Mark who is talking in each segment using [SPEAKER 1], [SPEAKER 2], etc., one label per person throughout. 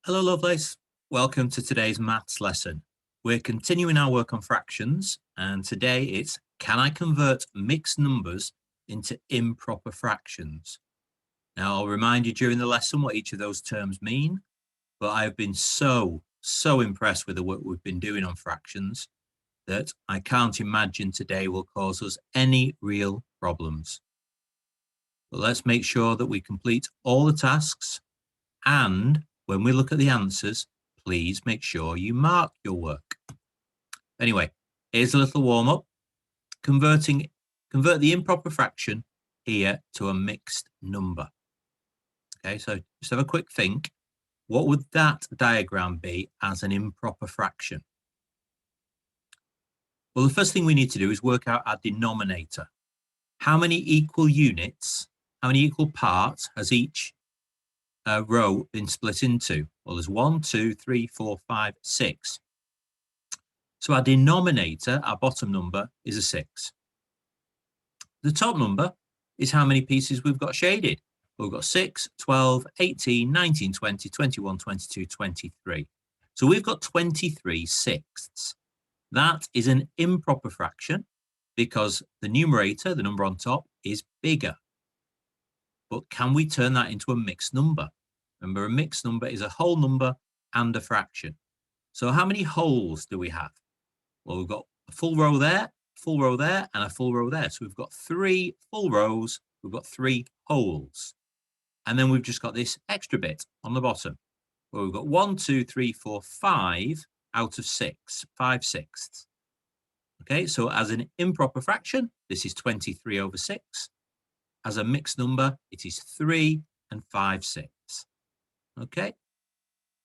[SPEAKER 1] Hello, Lovelace. Welcome to today's maths lesson. We're continuing our work on fractions, and today it's, can I convert mixed numbers into improper fractions? Now, I'll remind you during the lesson what each of those terms mean, but I've been so impressed with the work we've been doing on fractions that I can't imagine today will cause us any real problems. But let's make sure that we complete all the tasks, and when we look at the answers, please make sure you mark your work. Anyway, here's a little warm-up. Convert the improper fraction here to a mixed number. Okay, so just have a quick think. What would that diagram be as an improper fraction? Well, the first thing we need to do is work out our denominator. How many equal units, how many equal parts has each row been split into? Well, there's 1, 2, 3, 4, 5, 6. So our denominator, our bottom number, is a 6. The top number is how many pieces we've got shaded. We've got 6, 12, 18, 19, 20, 21, 22, 23. So we've got 23 sixths. That is an improper fraction because the numerator, the number on top, is bigger. But can we turn that into a mixed number? Remember, a mixed number is a whole number and a fraction. So how many wholes do we have? Well, we've got a full row there, and a full row there. So we've got 3 full rows, we've got 3 wholes. And then we've just got this extra bit on the bottom, where we've got 1, 2, 3, 4, 5 out of 6, 5 sixths. Okay, so as an improper fraction, this is 23 over 6. As a mixed number, it is 3 and 5 sixths. Okay,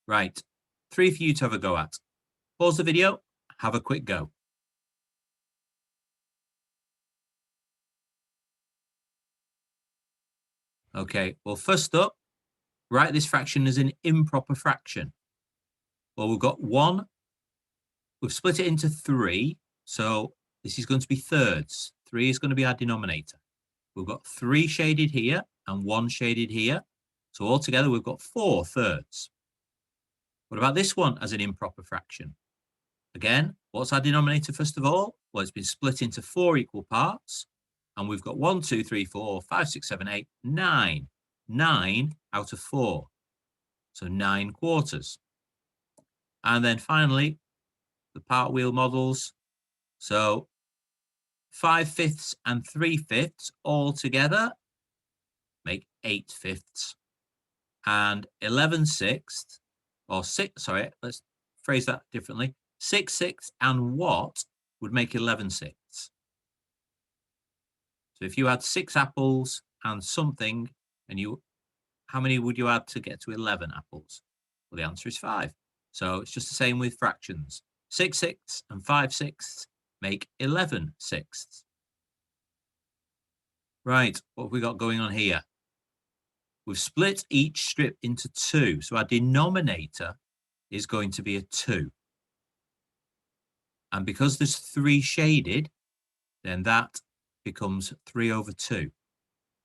[SPEAKER 1] right, 3 for you to have a go at. Pause the video, have a quick go. Okay, well, first up, write this fraction as an improper fraction. Well, we've got 1, we've split it into 3, so this is going to be thirds. 3 is going to be our denominator. We've got 3 shaded here and 1 shaded here. So altogether, we've got 4 thirds. What about this one as an improper fraction? Again, what's our denominator first of all? Well, it's been split into 4 equal parts. And we've got 1, 2, 3, 4, 5, 6, 7, 8, 9. 9 out of 4. So 9 quarters. And then finally, the part wheel models. So 5 fifths and 3 fifths all together make 8 fifths. And 11 sixths, or 6, sorry, let's phrase that differently. 6 sixths and what would make 11 sixths? So if you had 6 apples and something, and how many would you add to get to 11 apples? Well, the answer is 5. So it's just the same with fractions. 6 sixths and 5 sixths make 11 sixths. Right, what have we got going on here? We've split each strip into 2. So our denominator is going to be a 2. And because there's 3 shaded, then that becomes 3 over 2.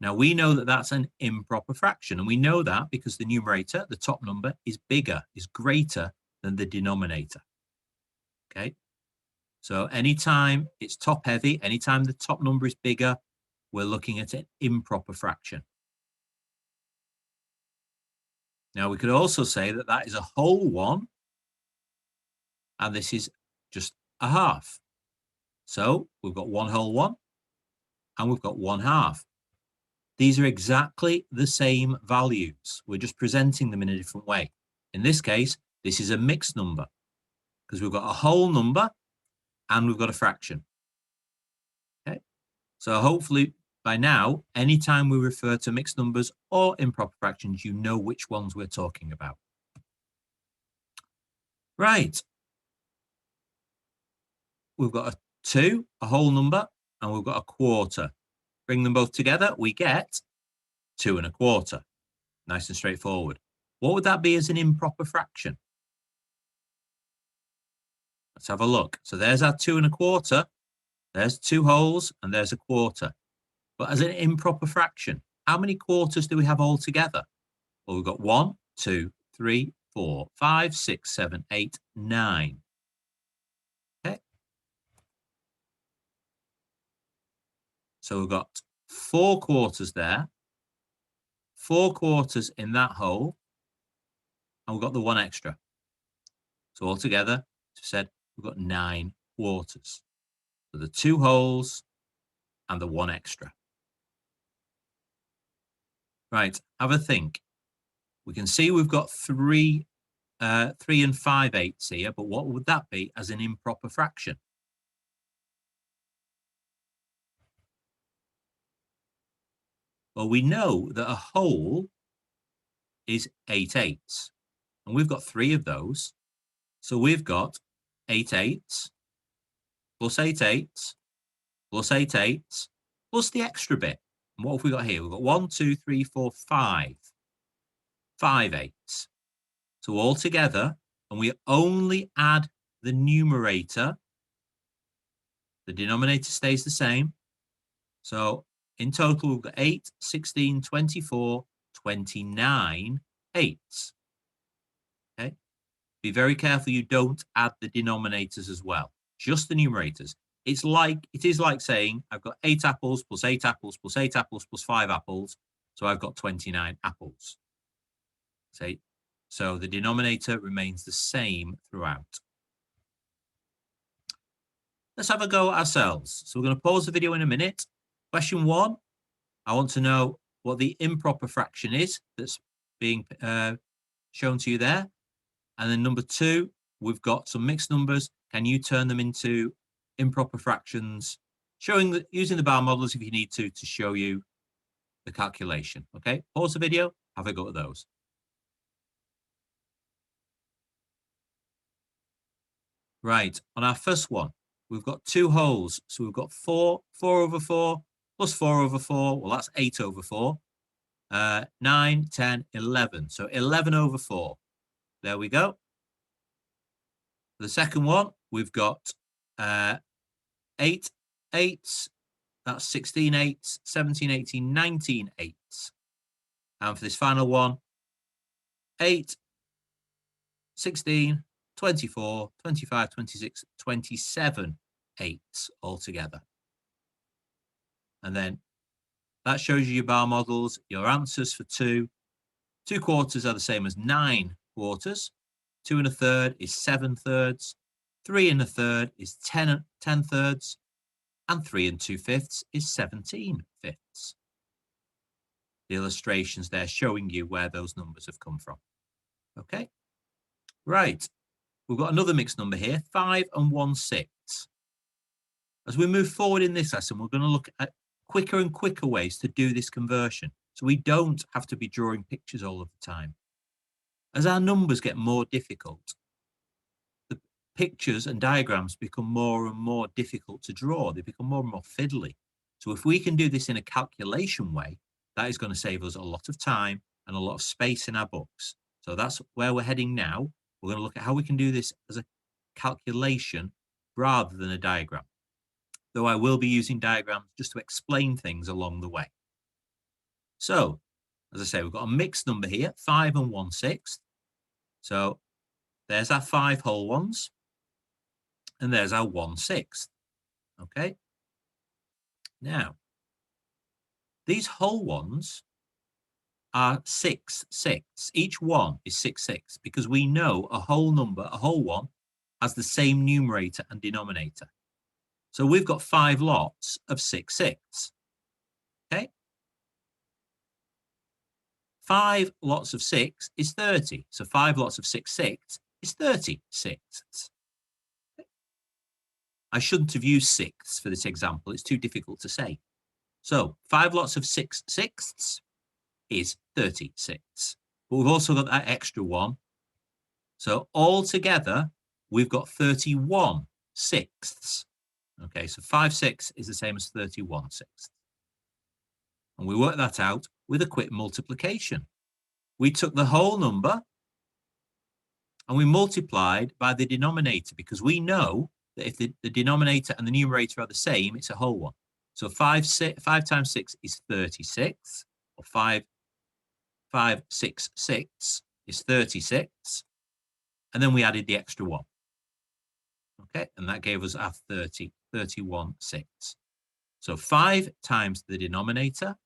[SPEAKER 1] Now we know that that's an improper fraction, and we know that because the numerator, the top number, is bigger, is greater than the denominator. Okay, so anytime it's top heavy, anytime the top number is bigger, we're looking at an improper fraction. Now we could also say that that is a whole 1, and this is just a half. So we've got 1 whole 1, and we've got 1 half. These are exactly the same values. We're just presenting them in a different way. In this case, this is a mixed number because we've got a whole number and we've got a fraction. Okay, so hopefully by now, anytime we refer to mixed numbers or improper fractions, you know which ones we're talking about. Right. We've got a 2, a whole number, and we've got a quarter. Bring them both together, we get 2 1/4. Nice and straightforward. What would that be as an improper fraction? Let's have a look. So there's our 2 1/4. There's 2 wholes, and there's a quarter. But as an improper fraction, how many quarters do we have all together? Well, we've got 1, 2, 3, 4, 5, 6, 7, 8, 9. Okay. So we've got 4 quarters there, 4 quarters in that hole, and we've got the 1 extra. So altogether, as I said, we've got 9 quarters. So the 2 holes and the 1 extra. Right, have a think. We can see we've got 3 and 5/8 here, but what would that be as an improper fraction? Well, we know that a whole is 8/8, and we've got 3 of those. So we've got 8/8 plus 8/8 plus 8/8 plus the extra bit. And what have we got here? We've got 1, 2, 3, 4, 5. 5/8. So all together, and we only add the numerator, the denominator stays the same. So in total, we've got 8, 16, 24, 29 eighths. Okay. Be very careful you don't add the denominators as well, just the numerators. It is like saying I've got 8 apples plus 8 apples plus 8 apples plus 5 apples. So I've got 29 apples. So the denominator remains the same throughout. Let's have a go at ourselves. So we're going to pause the video in a minute. Question 1, I want to know what the improper fraction is that's being shown to you there. And then number 2, we've got some mixed numbers. Can you turn them into improper fractions, using the bar models if you need to show you the calculation? Okay, pause the video, have a go at those. Right, on our first one, we've got 2 holes. So we've got 4 over 4 plus 4 over 4. Well, that's 8 over 4. 9, 10, 11. So 11 over 4. There we go. The second one, we've got 8 eighths. That's 16 eighths, 17, 18, 19 eighths. And for this final one, 8, 16, 24, 25, 26, 27 eighths altogether. And then that shows you your bar models, your answers for 2. 2 quarters are the same as 9 quarters. 2 1/3 is 7/3. 3 1/3 is 10 thirds. And 3 2/5 is 17/5. The illustrations there showing you where those numbers have come from. Okay, right. We've got another mixed number here, 5 and 1/6. As we move forward in this lesson, we're going to look at quicker and quicker ways to do this conversion, so we don't have to be drawing pictures all of the time. As our numbers get more difficult, the pictures and diagrams become more and more difficult to draw. They become more and more fiddly. So if we can do this in a calculation way, that is going to save us a lot of time and a lot of space in our books. So that's where we're heading now. We're going to look at how we can do this as a calculation rather than a diagram. Though I will be using diagrams just to explain things along the way. So, as I say, we've got a mixed number here, 5 and 1/6. So there's our 5 whole ones, and there's our 1/6. Okay. Now, these whole ones are 6/6. Each one is 6/6 because we know a whole number, a whole one, has the same numerator and denominator. So we've got 5 lots of 6/6. Okay. 5 lots of 6 is 30. So 5 lots of 6/6 is 36. Okay. I shouldn't have used sixths for this example. It's too difficult to say. So 5 lots of 6/6 is 36. But we've also got that extra one. So altogether, we've got 31/6. Okay, so 5/6 is the same as 31/6. And we work that out with a quick multiplication. We took the whole number and we multiplied by the denominator because we know that if the denominator and the numerator are the same, it's a whole one. So 5 times 6 is 36, or 5 6 6 is 36. and then we added the extra 1. Okay, and that gave us our 30, 31/6. So 5 times the denominator,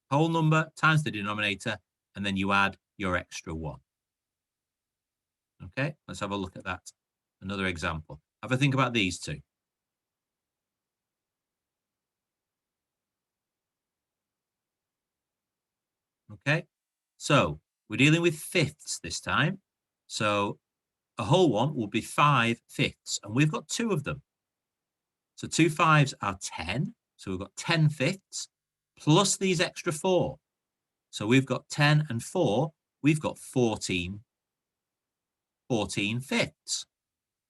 [SPEAKER 1] whole number times the denominator, and then you add your extra 1. Okay, let's have a look at that. Another example. Have a think about these two. Okay, so we're dealing with fifths this time. So a whole one will be 5/5, and we've got 2 of them. So 2 5s are 10. So we've got 10/5 plus these extra 4. So we've got 10 and 4. We've got 14 5/5.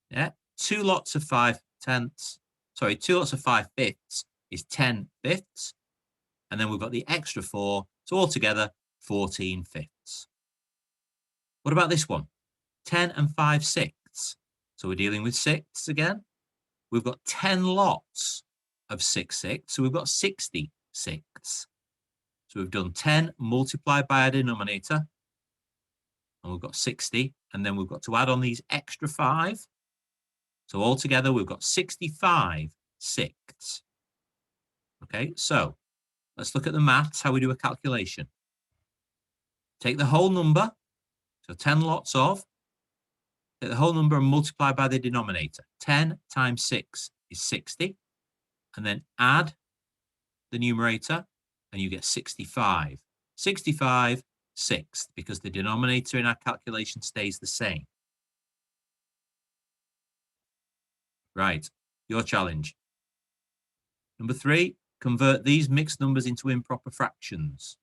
[SPEAKER 1] Yeah, 2 lots of 5/10. Sorry, 2 lots of 5/5 is 10/5. And then we've got the extra 4. So altogether, 14/5. What about this one? 10 and 5/6. So we're dealing with 6 again. We've got 10 lots of 6/6. So we've got 66. So we've done 10 multiplied by our denominator. And we've got 60. And then we've got to add on these extra 5. So altogether, we've got 65/6. Okay, so let's look at the maths, how we do a calculation. Take the whole number, so 10 lots of, take the whole number and multiply by the denominator. 10 times 6 is 60. And then add the numerator, and you get 65. 65/6, because the denominator in our calculation stays the same. Right, your challenge. Number 3, convert these mixed numbers into improper fractions.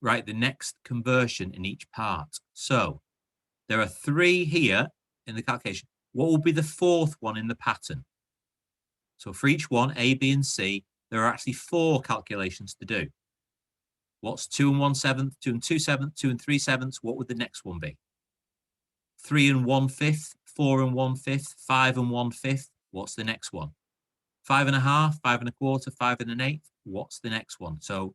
[SPEAKER 1] Write the next conversion in each part. So there are 3 here in the calculation. What will be the 4th one in the pattern? So for each one, A, B, and C, there are actually 4 calculations to do. What's 2 and 1/7, 2 and 2/7, 2 and 3/7? What would the next one be? 3 and 1/5, 4 and 1/5, 5 and 1/5. What's the next one? 5 1/2, 5 1/4, 5 1/8. What's the next one? So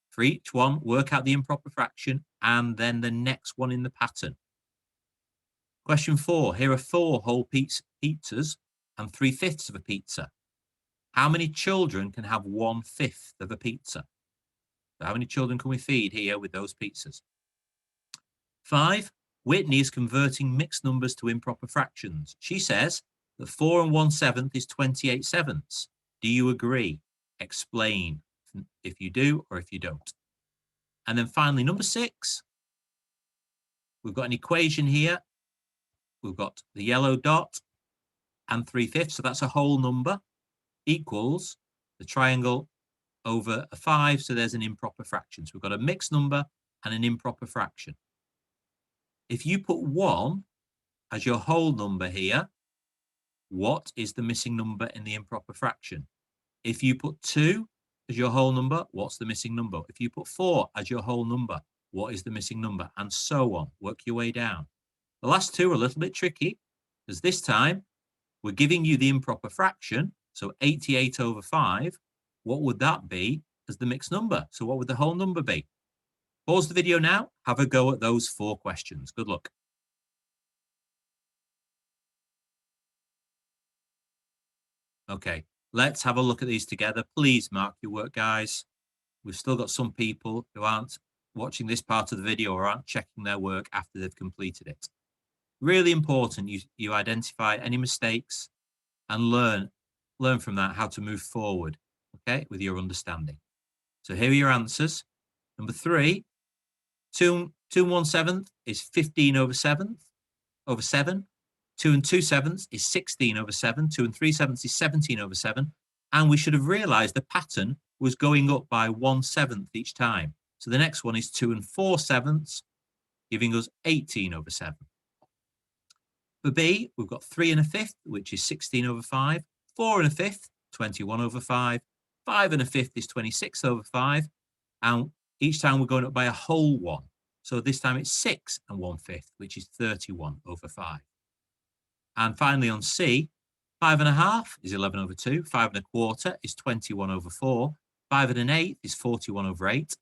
[SPEAKER 1] for each one, work out the improper fraction and then the next one in the pattern. Question 4. Here are 4 whole pizzas and 3/5 of a pizza. How many children can have 1/5 of a pizza? So how many children can we feed here with those pizzas? 5. Whitney is converting mixed numbers to improper fractions. She says that 4 and 1/7 is 28/7. Do you agree? Explain if you do or if you don't. And then finally, number 6. We've got an equation here. We've got the yellow dot and 3/5. So that's a whole number equals the triangle over a 5. So there's an improper fraction. So we've got a mixed number and an improper fraction. If you put 1 as your whole number here, what is the missing number in the improper fraction? If you put 2 as your whole number, what's the missing number? If you put 4 as your whole number, what is the missing number? And so on. Work your way down. The last 2 are a little bit tricky, because this time we're giving you the improper fraction. So 88/5. What would that be as the mixed number? So what would the whole number be? Pause the video now. Have a go at those 4 questions. Good luck. Okay, let's have a look at these together. Please mark your work, guys. We've still got some people who aren't watching this part of the video or aren't checking their work after they've completed it. Really important you identify any mistakes and learn from that how to move forward, okay, with your understanding. So here are your answers. Number 3, 2 and 1/7 is 15/7. 2 and 2/7 is 16/7. 2 and 3/7 is 17/7. And we should have realized the pattern was going up by 1/7 each time. So the next one is 2 and 4/7, giving us 18/7. For B, we've got 3 and a 5th, which is 16/5. 4 and a 5th, 21/5. 5 and a 5th is 26/5. And each time we're going up by a whole one. So this time it's 6 and 1/5, which is 31/5. And finally on C, 5 1/2 is 11/2. 5 1/4 is 21/4. 5 1/8 is 41/8.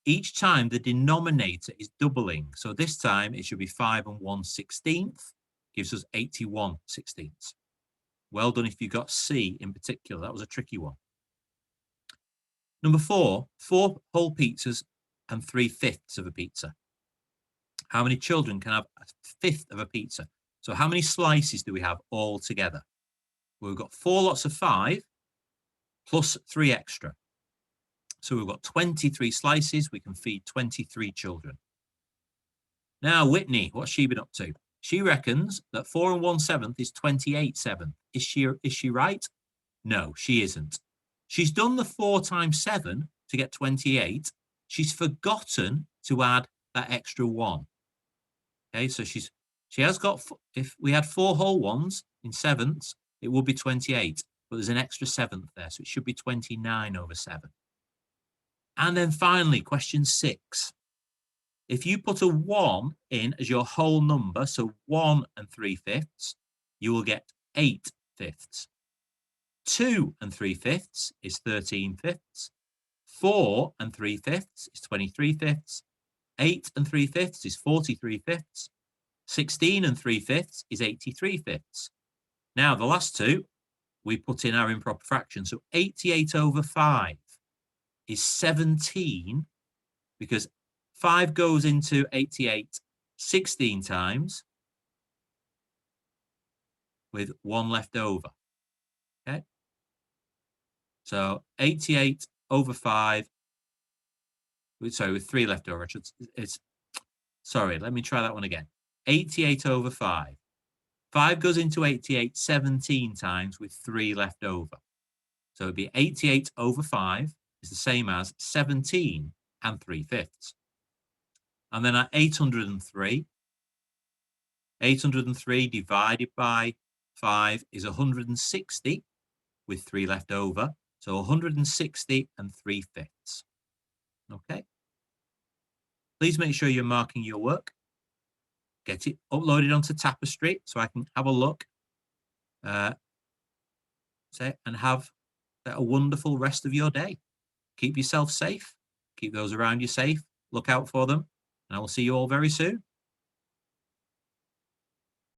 [SPEAKER 1] each time the denominator is doubling. So this time it should be 5 and 1/16, gives us 81/16. Well done if you got C in particular. That was a tricky one. Number 4, 4 whole pizzas and 3/5 of a pizza. How many children can have a fifth of a pizza? So how many slices do we have all together? Well, we've got 4 lots of 5 plus 3 extra. So we've got 23 slices. We can feed 23 children. Now, Whitney, what's she been up to? She reckons that 4 and 1/7 is 28/7. Is she right? No, she isn't. She's done the 4 times 7 to get 28. She's forgotten to add that extra 1. Okay, so she has got, if we had 4 whole ones in sevenths, it would be 28, but there's an extra 7th there, so it should be 29/7. And then finally, question 6. If you put a 1 in as your whole number, so 1 and 3/5, you will get 8/5. 2 and 3/5 is 13/5. 4 and 3/5 is 23/5. 8 and 3/5 is 43/5. 16 and 3/5 is 83/5. Now, the last two, we put in our improper fraction. So 88/5 is 17, because 5 goes into 88 16 times with 1 left over. Okay. So 88/5, sorry, with 3 left over. Sorry, let me try that one again. 88/5. 5 goes into 88 17 times with 3 left over. So it'd be 88/5 is the same as 17 and 3/5. And then our 803. 803 divided by 5 is 160 with 3 left over. So 160 and 3/5. Okay. Please make sure you're marking your work. Get it uploaded onto Tapestry so I can have a look. And have a wonderful rest of your day. Keep yourself safe. Keep those around you safe. Look out for them. And I will see you all very soon.